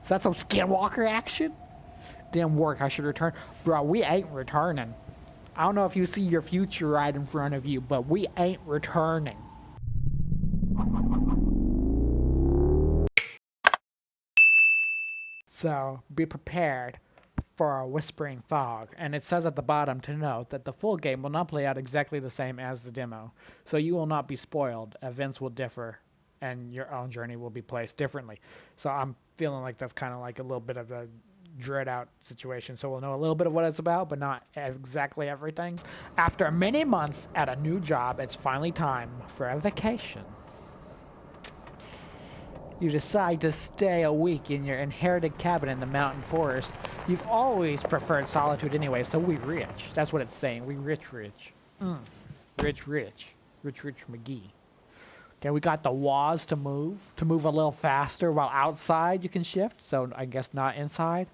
Is that some Skinwalker action? Didn't work. I should return. Bro, we ain't returning. I don't know if you see your future right in front of you, but we ain't returning. So, be prepared for a whispering fog. And it says at the bottom to note that the full game will not play out exactly the same as the demo. So you will not be spoiled. Events will differ, and your own journey will be placed differently. So I'm feeling like that's kind of like a little bit of a dread out situation. So we'll know a little bit of what it's about, but not exactly everything. After many months at a new job, it's finally time for a vacation. You decide to stay a week in your inherited cabin in the mountain forest. You've always preferred solitude anyway, so we rich. That's what it's saying. We rich. Rich McGee. Okay, we got the WAS to move a little faster, while outside you can shift, so I guess not inside.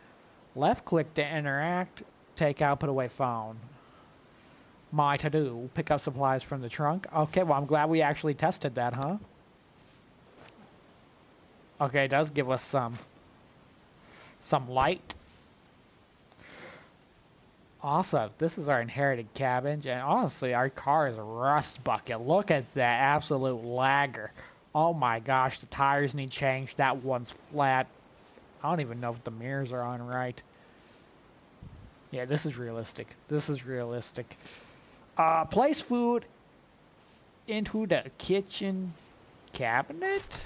Left click to interact, take out, put away phone. My to-do, pick up supplies from the trunk. Okay, well I'm glad we actually tested that, huh? Okay, it does give us some light. Also, this is our inherited cabin, and honestly, our car is a rust bucket. Look at that absolute lagger. Oh my gosh, the tires need changed. That one's flat. I don't even know if the mirrors are on right. Yeah, this is realistic. Place food into the kitchen cabinet.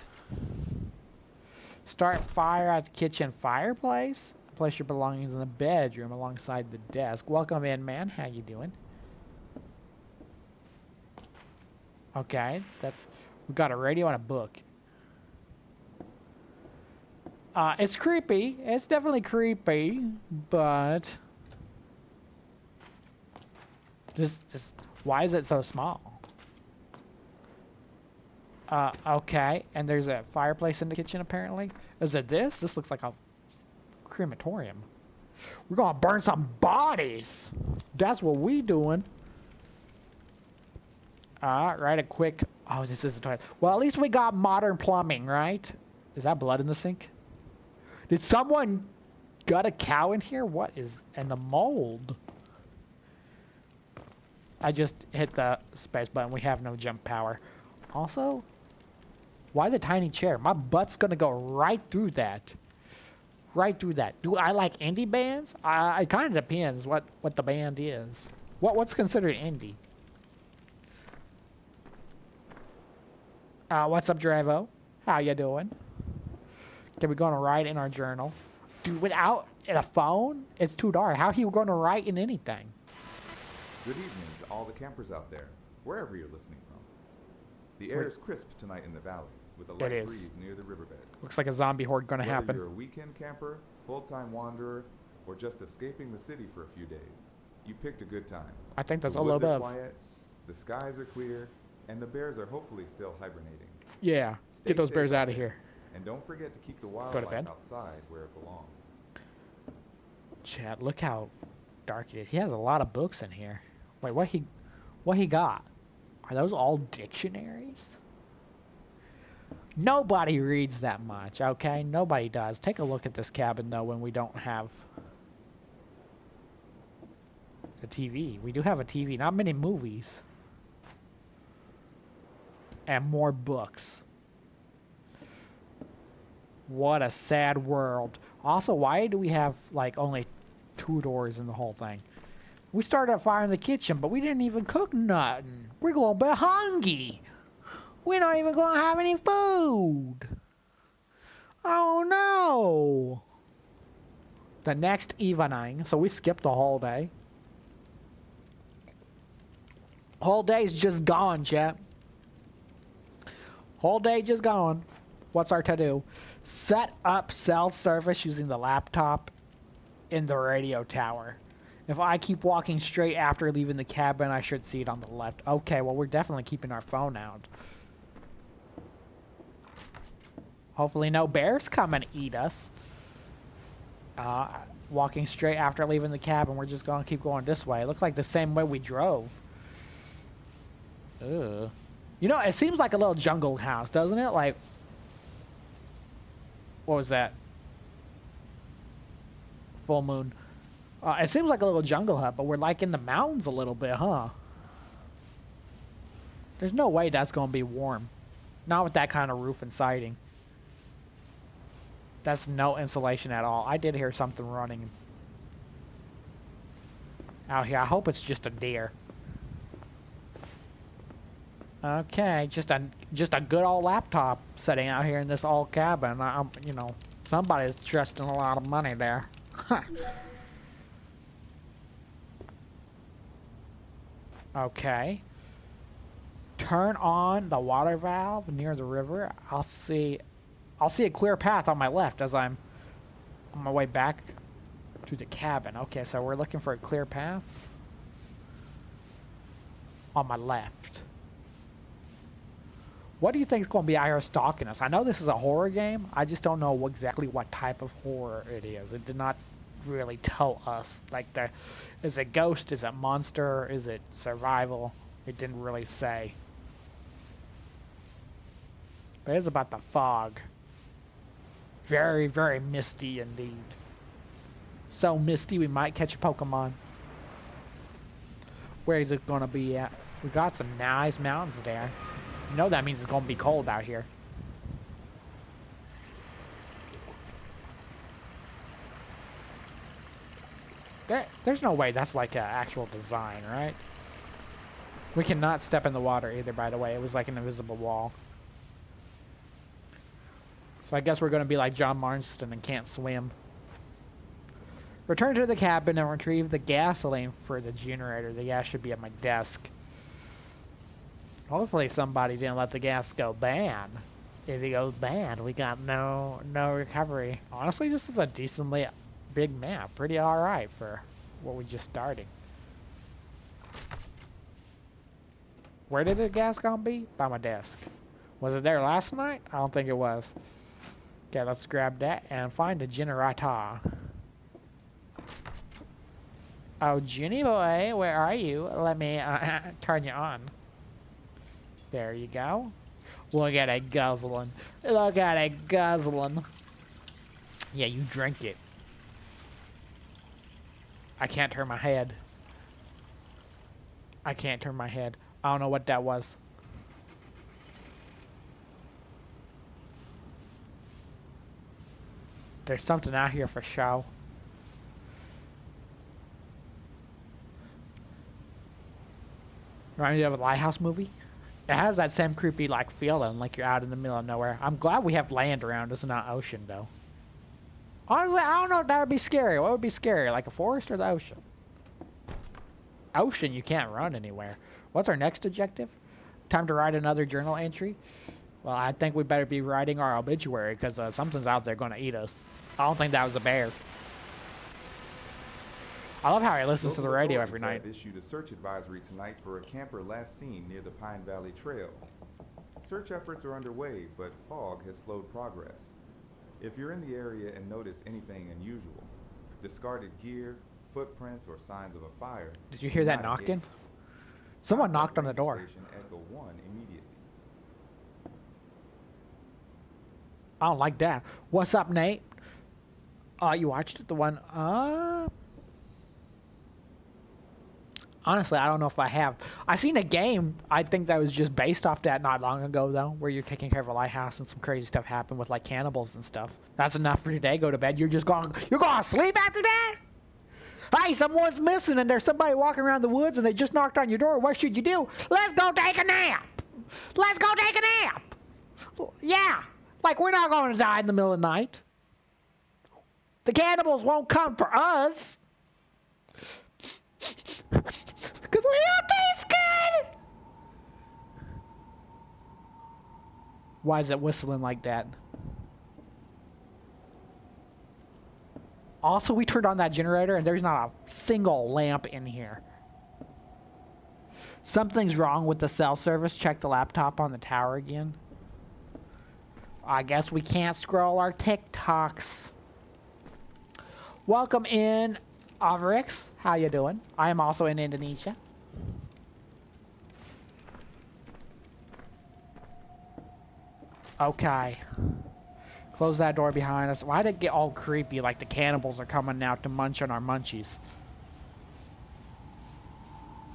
Start fire at the kitchen fireplace. Place your belongings in the bedroom alongside the desk. Welcome in, man. How you doing? Okay, we got a radio and a book. It's creepy. It's definitely creepy, but this why is it so small? Okay, and there's a fireplace in the kitchen apparently. Is it this? This looks like a crematorium. We're gonna burn some bodies. That's what we doing. Right, a quick... Oh, this is the toilet. Well, at least we got modern plumbing, right? Is that blood in the sink? Did someone got a cow in here? What is... And the mold. I just hit the space button. We have no jump power. Also, why the tiny chair? My butt's gonna go right through that. Right through that. Do I like indie bands? It kind of depends what the band is. What's considered indie? What's up, Dravo? How you doing? Okay, we're gonna write in our journal. Dude, without a phone, it's too dark. How are you gonna write in anything? Good evening to all the campers out there, wherever you're listening from. The air is crisp tonight in the valley, with a light breeze near the riverbeds. Looks like a zombie horde gonna happen. Whether you're a weekend camper, full-time wanderer, or just escaping the city for a few days, you picked a good time. I think that's the all woods are above. Quiet, the skies are clear, and the bears are hopefully still hibernating. Yeah, Stay get those safe bears out of there, here. And don't forget to keep the to wildlife bed. outside where it belongs. Chad, look how dark it is. He has a lot of books in here. Wait, what he got? Are those all dictionaries? Nobody reads that much, okay? Nobody does. Take a look at this cabin, though, when we don't have a TV. We do have a TV. Not many movies. And more books. What a sad world. Also, why do we have, like, only 2 doors in the whole thing? We started a fire in the kitchen, but we didn't even cook nothing. We're going to be hungry. We're not even going to have any food. Oh, no. The next evening, so we skipped the whole day. Whole day's just gone, chat. Whole day just gone. What's our to-do? Set up cell service using the laptop in the radio tower. If I keep walking straight after leaving the cabin, I should see it on the left. Okay, well, we're definitely keeping our phone out. Hopefully no bears come and eat us. Walking straight after leaving the cabin, we're just going to keep going this way. It looked like the same way we drove. Ugh. You know, it seems like a little jungle house, doesn't it? Like, what was that? full moon. It seems like a little jungle hut, but we're like in the mountains a little bit, huh? There's no way that's going to be warm. Not with that kind of roof and siding. That's no insulation at all. I did hear something running out here. I hope it's just a deer. Okay, just a good old laptop sitting out here in this old cabin. You know, somebody's trusting a lot of money there. Okay. Turn on the water valve near the river. I'll see a clear path on my left as I'm on my way back to the cabin. Okay, so we're looking for a clear path on my left. What do you think is going to be out here stalking us? I know this is a horror game. I just don't know exactly what type of horror it is. It did not really tell us. Like, is it ghost? Is it monster? Is it survival? It didn't really say. But it's about the fog. Very, very misty indeed. So misty we might catch a Pokemon. Where is it going to be at? We got some nice mountains there. You know that means it's going to be cold out here. There's no way that's like an actual design, right? We cannot step in the water either, by the way. It was like an invisible wall. So I guess we're going to be like John Marston and can't swim. Return to the cabin and retrieve the gasoline for the generator. The gas should be at my desk. Hopefully somebody didn't let the gas go bad. If it goes bad, we got no recovery. Honestly, this is a decently big map. Pretty alright for what we just started. Where did the gas gonna be? By my desk. Was it there last night? I don't think it was. Okay, let's grab that and find a generator. Oh, Jenny boy, where are you? Let me turn you on. There you go. Look at it guzzling. Look at it guzzling. Yeah, you drink it. I can't turn my head. I can't turn my head. I don't know what that was. There's something out here for show. Reminds me of a Lighthouse movie. It has that same creepy like feeling, like you're out in the middle of nowhere. I'm glad we have land around us and not ocean, though. Honestly, I don't know if that would be scary. What would be scary, like a forest or the ocean? Ocean, you can't run anywhere. What's our next objective? Time to write another journal entry? Well, I think we better be writing our obituary because something's out there going to eat us. I don't think that was a bear. I love how he listens to the radio every night. Issued a search advisory tonight for a camper last seen near the Pine Valley Trail. Search efforts are underway, but fog has slowed progress. If you're in the area and notice anything unusual, discarded gear, footprints, or signs of a fire... Did you hear that knocking? Someone knocked on the door. Echo 1 immediately. I don't like that. What's up, Nate? You watched it? The one... Honestly, I don't know if I have. I seen a game, I think that was just based off that not long ago, though, where you're taking care of a lighthouse and some crazy stuff happened with, like, cannibals and stuff. That's enough for today. Go to bed. You're going to sleep after that? Hey, someone's missing and there's somebody walking around the woods and they just knocked on your door. What should you do? Let's go take a nap. Let's go take a nap. Yeah. Like, we're not going to die in the middle of the night. The cannibals won't come for us. Because we don't taste good. Why is it whistling like that? Also, we turned on that generator and there's not a single lamp in here. Something's wrong with the cell service. Check the laptop on the tower again. I guess we can't scroll our TikToks. Welcome in, Avrix. How you doing? I am also in Indonesia. Okay. Close that door behind us. Why did it get all creepy like the cannibals are coming out to munch on our munchies?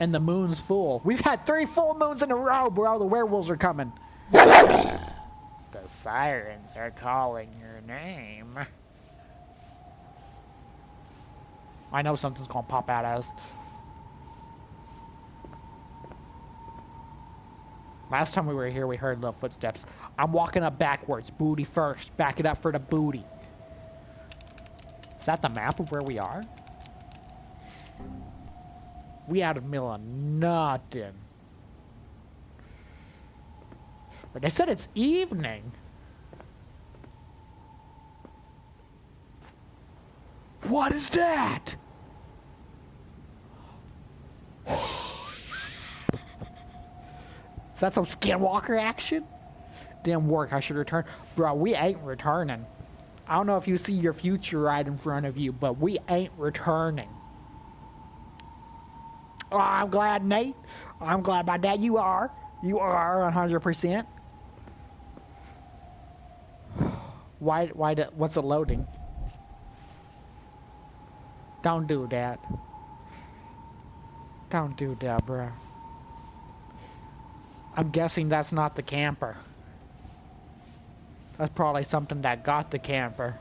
And the moon's full. We've had 3 full moons in a row, bro. The werewolves are coming. The sirens are calling your name. I know something's gonna pop out at us. Last time we were here, we heard little footsteps. I'm walking up backwards. Booty first. Back it up for the booty. Is that the map of where we are? We out of the middle of nothing. But they said it's evening. What is that? Is that some Skinwalker action? Didn't work. I should return. Bro, we ain't returning. I don't know if you see your future right in front of you, but we ain't returning. Oh, I'm glad, Nate. I'm glad about that. You are. You are 100%. What's it loading? Don't do that. Don't do that, bro. I'm guessing that's not the camper. That's probably something that got the camper.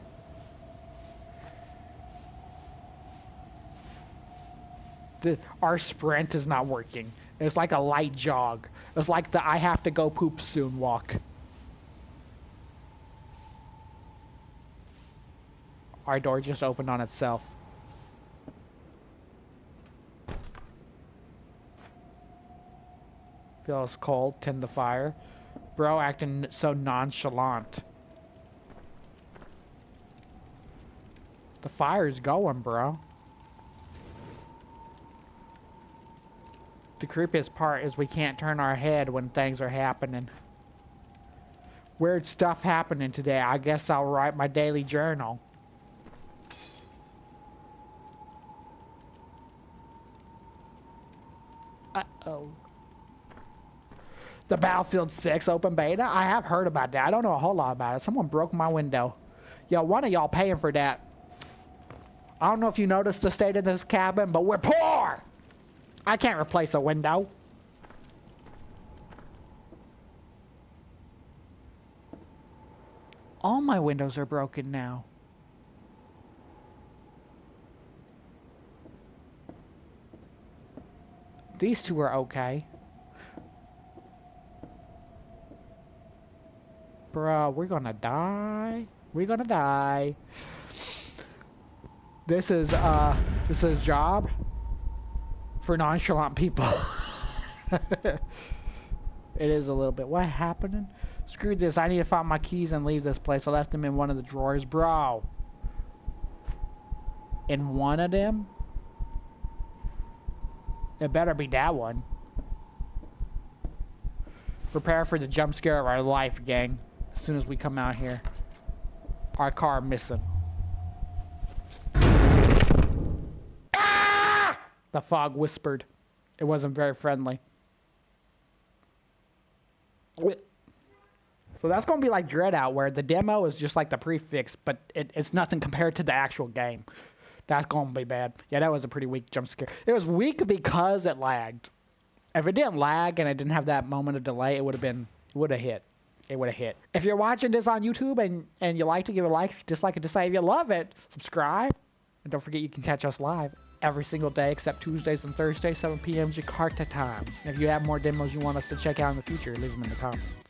Our sprint is not working. It's like a light jog. It's like the I have to go poop soon walk. Our door just opened on itself. Feels cold. Tend the fire. Bro acting so nonchalant. The fire's going, bro. The creepiest part is we can't turn our head when things are happening. Weird stuff happening today. I guess I'll write my daily journal. Uh-oh. The Battlefield 6 open beta? I have heard about that. I don't know a whole lot about it. Someone broke my window. Yo, one of y'all paying for that. I don't know if you noticed the state of this cabin, but we're poor! I can't replace a window. All my windows are broken now. These two are okay. Bro, we're gonna die. We're gonna die. This is a job for nonchalant people. It is a little bit. What happening? Screw this. I need to find my keys and leave this place. I left them in one of the drawers. Bro. In one of them? It better be that one. Prepare for the jump scare of our life, gang. As soon as we come out here. Our car missing. Ah! The fog whispered. It wasn't very friendly. So that's going to be like Dread Out, where the demo is just like the prefix, but it's nothing compared to the actual game. That's going to be bad. Yeah, that was a pretty weak jump scare. It was weak because it lagged. If it didn't lag and it didn't have that moment of delay, it would have hit. It would have hit. If you're watching this on YouTube and you like to give it a like, dislike it, dislike. If you love it, subscribe. And don't forget you can catch us live every single day except Tuesdays and Thursdays, 7 p.m. Jakarta time. And if you have more demos you want us to check out in the future, leave them in the comments.